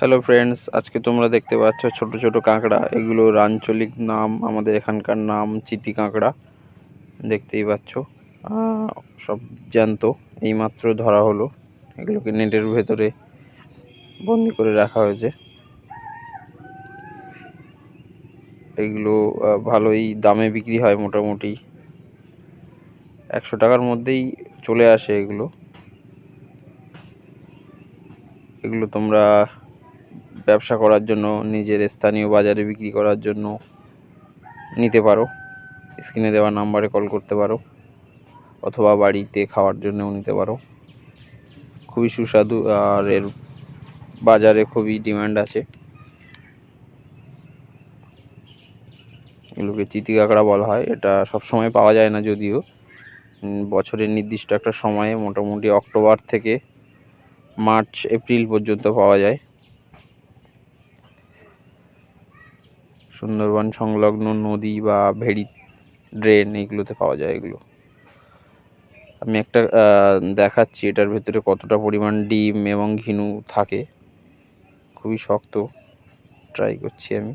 Hello friends, আজকে তোমরা দেখতে পাচ্ছ ছোট ছোট কাঁকড়া। এগুলোর আঞ্চলিক নাম, আমাদের এখানকার নাম চিতি কাঁকড়া। দেখতেই পাচ্ছ সব জ্যান্ত, এইমাত্র ধরা হলো। এগুলোকে নেটের ভেতরে বন্দি করে রাখা হয়েছে। এগুলো ভালোই দামে বিক্রি হয়, মোটামুটি 100 টাকার মধ্যেই চলে আসে। এগুলো তোমরা ব্যবসা করার জন্য, নিজের স্থানীয় বাজারে বিক্রি করার জন্য নিতে পারো। স্ক্রিনে দেওয়া নাম্বারে কল করতে পারো, অথবা বাড়িতে খাওয়ার জন্যও নিতে পারো। খুবই সুস্বাদু, আর এর বাজারে খুবই ডিমান্ড আছে। এগুলোকে চিতি কাঁকড়া বলা হয়। এটা সব সময় পাওয়া যায় না, যদিও বছরের নির্দিষ্ট একটা সময়ে, মোটামুটি অক্টোবর থেকে মার্চ এপ্রিল পর্যন্ত পাওয়া যায়। সুন্দরবন সংলগ্ন নদী বা ভেড়ি, ড্রেন, এগুলোতে পাওয়া যায় এগুলো। আমি একটা দেখাচ্ছি এটার ভেতরে কতটা পরিমাণ ডিম এবং ঘিনু থাকে। খুবই শক্ত, ট্রাই করছি আমি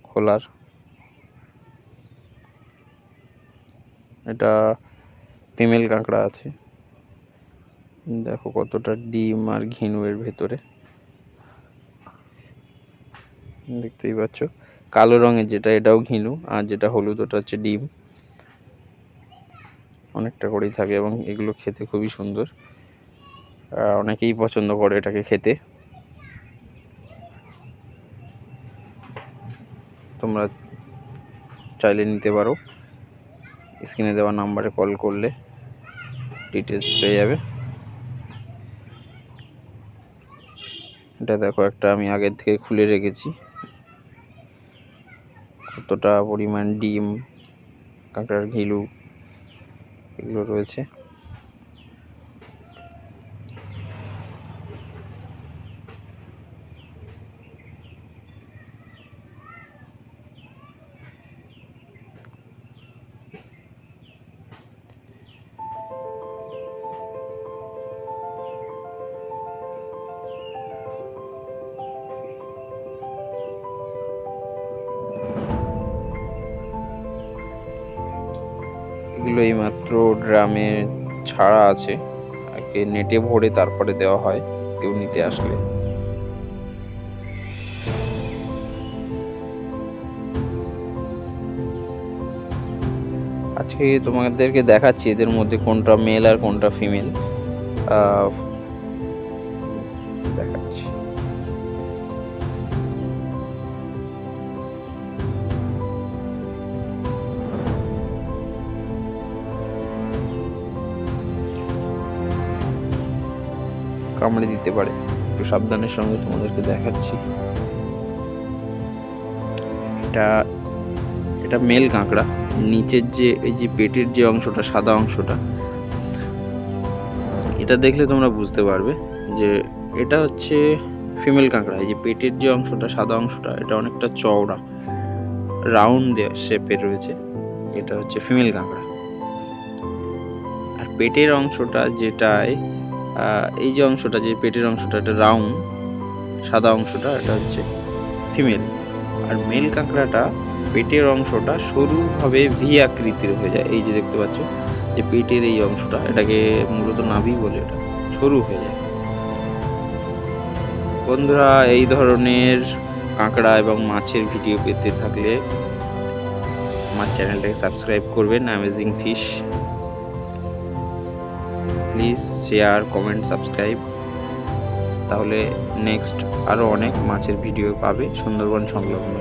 খোলার। এটা ফিমেল কাঁকড়া আছে, দেখো কতটা ডিম আর ঘিনু এর ভেতরে। দেখতেই পাচ্ছ কালো রঙের যেটা, এটাও ঘিনু, আর যেটা হলুদ ওটা হচ্ছে ডিম। অনেকটা করেই থাকে এবং এগুলো খেতে খুবই সুন্দর। অনেকেই পছন্দ করে এটাকে খেতে। তোমরা চাইলে নিতে পারো, স্ক্রিনে দেওয়া নাম্বারে কল করলে ডিটেলস পেয়ে যাবে। এটা দেখো, একটা আমি আগের থেকে খুলে রেখেছি। কতটা পরিমাণ ডিম, কাঁকড়ার ঘিলু এগুলো রয়েছে। এগুলো এইমাত্র ড্রামে ছাড়া আছে, আগে নেটে ভরে তারপরে দেওয়া হয় কেউ নিতে আসলে। আজকে তোমাদেরকে দেখাচ্ছি এদের মধ্যে কোনটা মেল আর কোনটা ফিমেল। দেখাচ্ছি। কামড়ে দিতে পারে, একটু সাবধানের সঙ্গে তোমাদেরকে দেখাচ্ছি। এটা মেল কাঁকড়া। নিচের যে এই যে পেটের যে অংশটা, সাদা অংশটা, এটা দেখলে তোমরা বুঝতে পারবে যে এটা হচ্ছে ফিমেল কাঁকড়া। এই যে পেটের যে অংশটা, সাদা অংশটা, এটা অনেকটা চওড়া, রাউন্ড শেপের রয়েছে। এটা হচ্ছে ফিমেল কাঁকড়া। আর পেটের অংশটা যেটায়, এই যে অংশটা, যে পেটের অংশটা, এটা রাউন্ড সাদা অংশটা, এটা হচ্ছে ফিমেল। আর মেল কাঁকড়াটা পেটের অংশটা সরুভাবে ভি আকৃতির হয়ে যায়। এই যে দেখতে পাচ্ছ যে পেটের এই অংশটা, এটাকে মূলত নাভি বলে, এটা সরু হয়ে যায়। বন্ধুরা, এই ধরনের কাঁকড়া এবং মাছের ভিডিও পেতে থাকলে আমার চ্যানেলটাকে সাবস্ক্রাইব করবেন, amazing fish. Please share, comment, subscribe, তাহলে নেক্সট আরও অনেক মাছের ভিডিও পাবে সুন্দরবন সংলগ্ন।